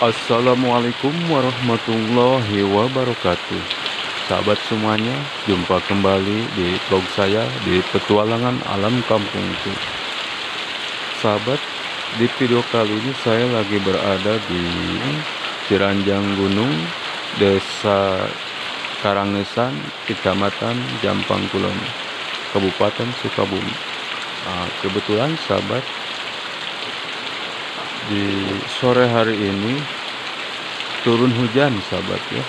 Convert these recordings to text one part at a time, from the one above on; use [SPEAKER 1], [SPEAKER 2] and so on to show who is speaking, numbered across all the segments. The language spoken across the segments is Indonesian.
[SPEAKER 1] Assalamualaikum warahmatullahi wabarakatuh. Sahabat semuanya, jumpa kembali di vlog saya di petualangan alam kampungku. Sahabat, di video kali ini saya lagi berada di Ciranjang Gunung, Desa Karangesan, Kecamatan Jampang Kulon, Kabupaten Sukabumi. Kebetulan sahabat, di sore hari ini turun hujan sahabat ya.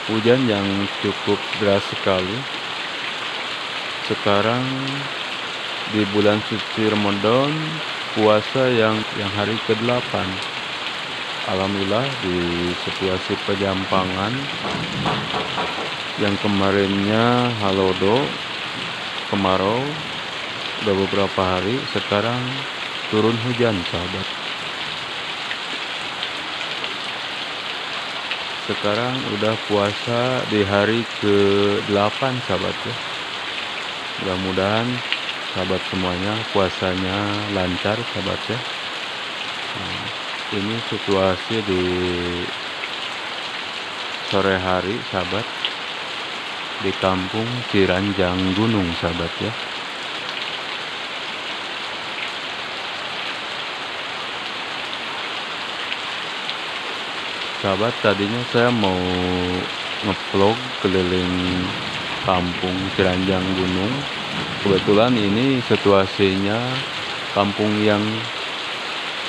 [SPEAKER 1] Hujan yang cukup deras sekali. Sekarang di bulan suci Ramadan, puasa yang hari ke-8. Alhamdulillah di situasi Pejampangan yang kemarinnya halodo, kemarau, udah beberapa hari, sekarang turun hujan sahabat. Sekarang udah puasa di hari ke-8 sahabat ya. Mudah-mudahan sahabat semuanya puasanya lancar sahabat ya. Ini situasi di sore hari sahabat, di kampung Ciranjang Gunung sahabat ya. Sahabat, tadinya saya mau ngevlog keliling kampung Ciranjang Gunung. Kebetulan ini situasinya kampung yang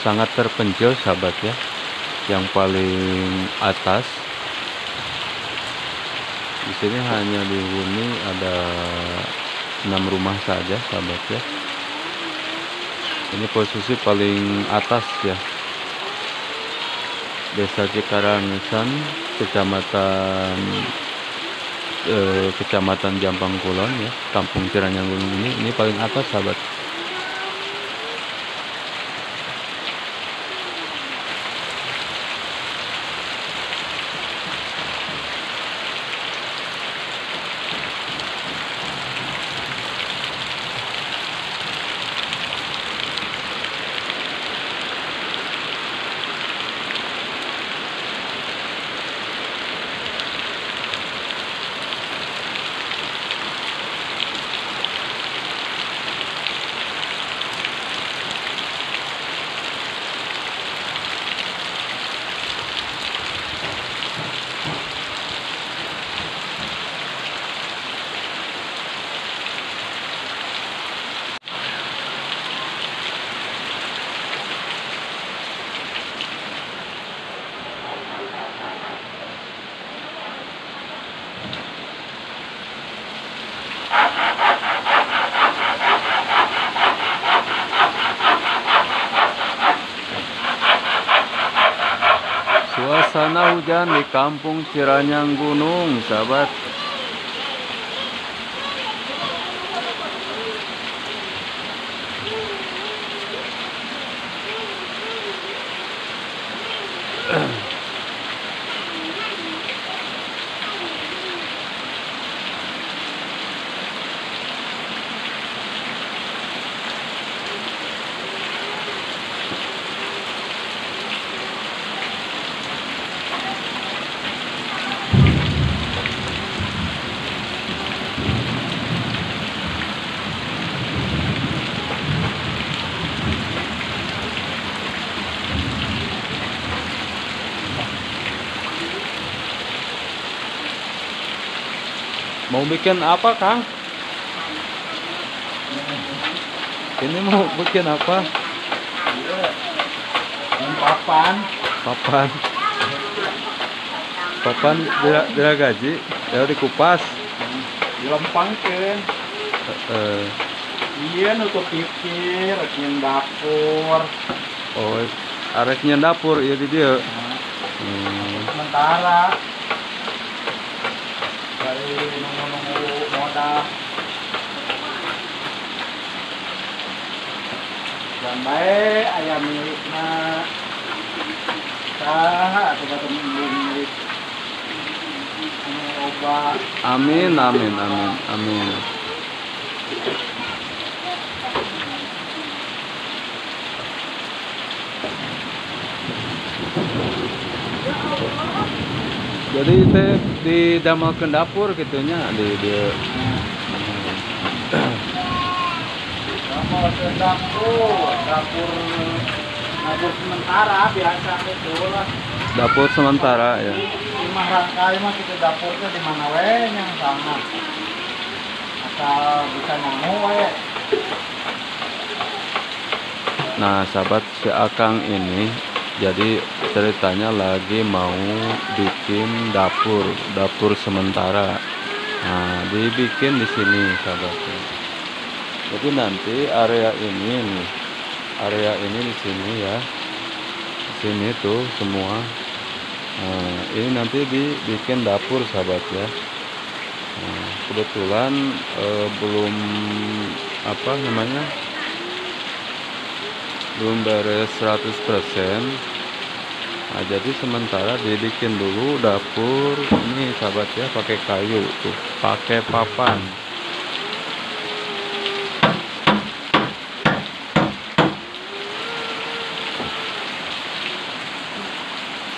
[SPEAKER 1] sangat terpencil sahabat ya, yang paling atas. Di sini hanya dihuni ada 6 rumah saja sahabat ya. Ini posisi paling atas ya, Desa Cikarangesan, Kecamatan Jampang Kulon ya, Kampung Ciranjang Gunung ini paling atas sahabat. Suasana hujan di kampung Ciranjang Gunung sahabat. Mau bikin apa, Kang? Ini mau bikin apa?
[SPEAKER 2] Papan.
[SPEAKER 1] Papan. Papan diragaji, ya dikupas.
[SPEAKER 2] Dilempangkeun. Iya nutup pikir, rekin dapur.
[SPEAKER 1] Oh, areknya dapur ya di dia.
[SPEAKER 2] Sementara dari nunggu-nunggu modal. Dan baik ayam milikna. Saha atau batu milik. Obat.
[SPEAKER 1] Amin, amin, amin, amin. Jadi teh didamelkeun dapur gitunya di dia.
[SPEAKER 2] Mau ke dapur, dapur sementara biasa itu lah.
[SPEAKER 1] Dapur sementara ya.
[SPEAKER 2] Lima rangkai mah kita dapurnya di mana we yang sama. Asal bisa nemu we.
[SPEAKER 1] Nah, sahabat si Akang ini jadi ceritanya lagi mau bikin dapur sementara. Nah, dibikin di sini sahabatnya. Jadi nanti area ini nih, area ini di sini ya, di sini tuh semua. Nah, ini nanti dibikin dapur sahabat ya. Nah, kebetulan belum apa namanya, belum beres 100%. Nah, jadi sementara dibikin dulu dapur ini sahabat ya, pakai kayu tuh, pakai papan.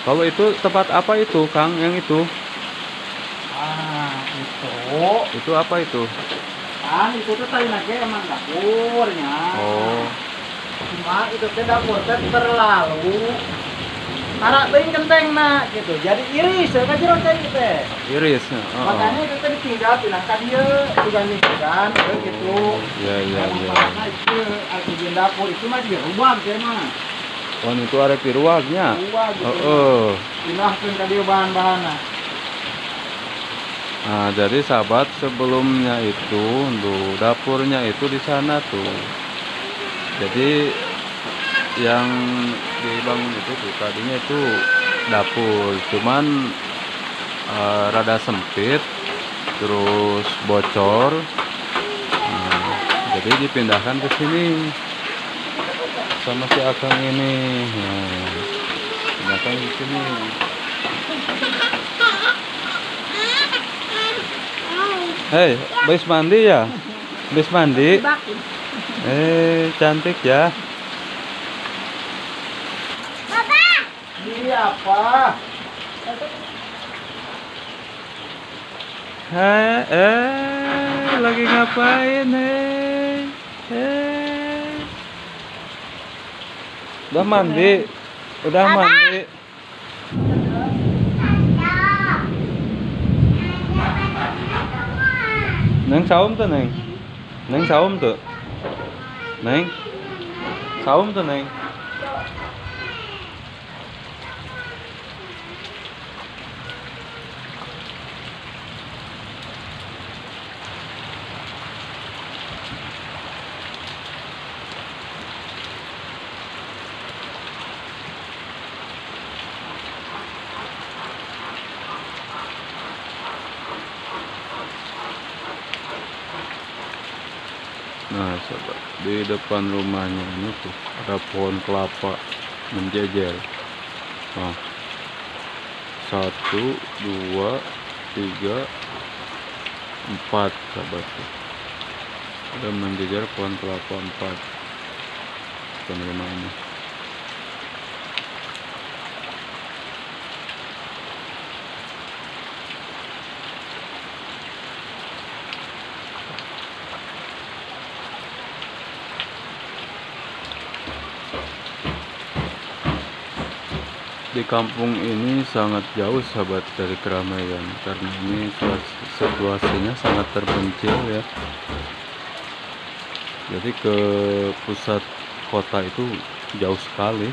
[SPEAKER 1] Kalau itu tempat apa itu, Kang? Yang itu?
[SPEAKER 2] Ah,
[SPEAKER 1] Itu apa itu?
[SPEAKER 2] kan itu tuh tadi nage emang dapurnya.
[SPEAKER 1] Oh,
[SPEAKER 2] Cuma itu teh dapur teh terlalu tarak teuing kentengna gitu. Jadi iris ya kan jero teh teh.
[SPEAKER 1] iris.
[SPEAKER 2] Makanya itu teh ditinggal pinangkan ieu diganti-gantikan gitu.
[SPEAKER 1] Iya iya iya.
[SPEAKER 2] Nah, itu alkijen dapur itu mah dirubah teh mah.
[SPEAKER 1] Oh, itu arek di ruangnya.
[SPEAKER 2] Ruwag gitu.
[SPEAKER 1] Heeh.
[SPEAKER 2] Pinahkeun ka dieu bahan-bahanna.
[SPEAKER 1] Nah, jadi sahabat sebelumnya itu, tuh dapurnya itu di sana tuh. Jadi yang dibangun itu tuh tadinya itu dapur, cuman rada sempit, terus bocor. Nah, jadi dipindahkan ke sini sama si Akang ini. Nah, pindahkan ke sini. Hei, habis mandi ya? Habis mandi? Cantik ya.
[SPEAKER 2] Ini apa?
[SPEAKER 1] Lagi ngapain, Udah mandi? Udah mandi? Neng saum tuh, Neng. Neng saum tuh. Neng. Saum tuh, Neng. Nah, sobat, di depan rumahnya ini tuh ada pohon kelapa menjejer. Nah, 1, 2, 3, 4 sahabat. Ada menjejer pohon kelapa 4 depan rumah ini. Di kampung ini sangat jauh sahabat dari keramaian, karena ini situasinya sangat terpencil ya. Jadi ke pusat kota itu jauh sekali.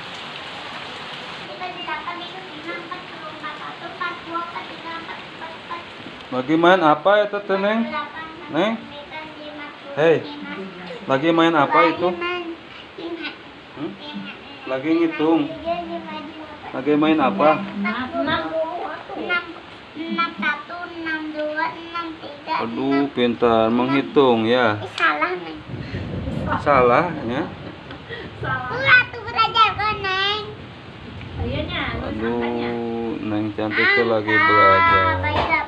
[SPEAKER 1] Lagi main apa ya Tete Neng? Neng? Hei, lagi main apa itu? Lagi ngitung. Lagi main apa?
[SPEAKER 3] 61, 62, 63.
[SPEAKER 1] Aduh, pintar menghitung ya.
[SPEAKER 3] Salah, Neng.
[SPEAKER 1] Salah ya.
[SPEAKER 3] Ulah tuh belajar kan, Neng.
[SPEAKER 1] Aduh, Neng cantik tuh lagi belajar.
[SPEAKER 3] Baiklah.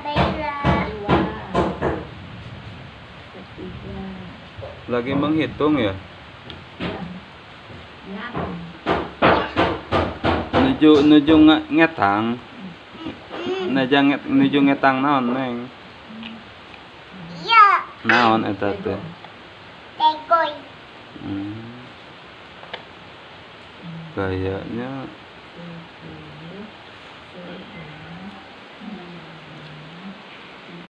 [SPEAKER 1] Lagi menghitung ya. Nuju ngetang. nuju ngetang naon, Neng?
[SPEAKER 3] Iya.
[SPEAKER 1] Naon eta teh?
[SPEAKER 3] Tegoy.
[SPEAKER 1] Kayaknya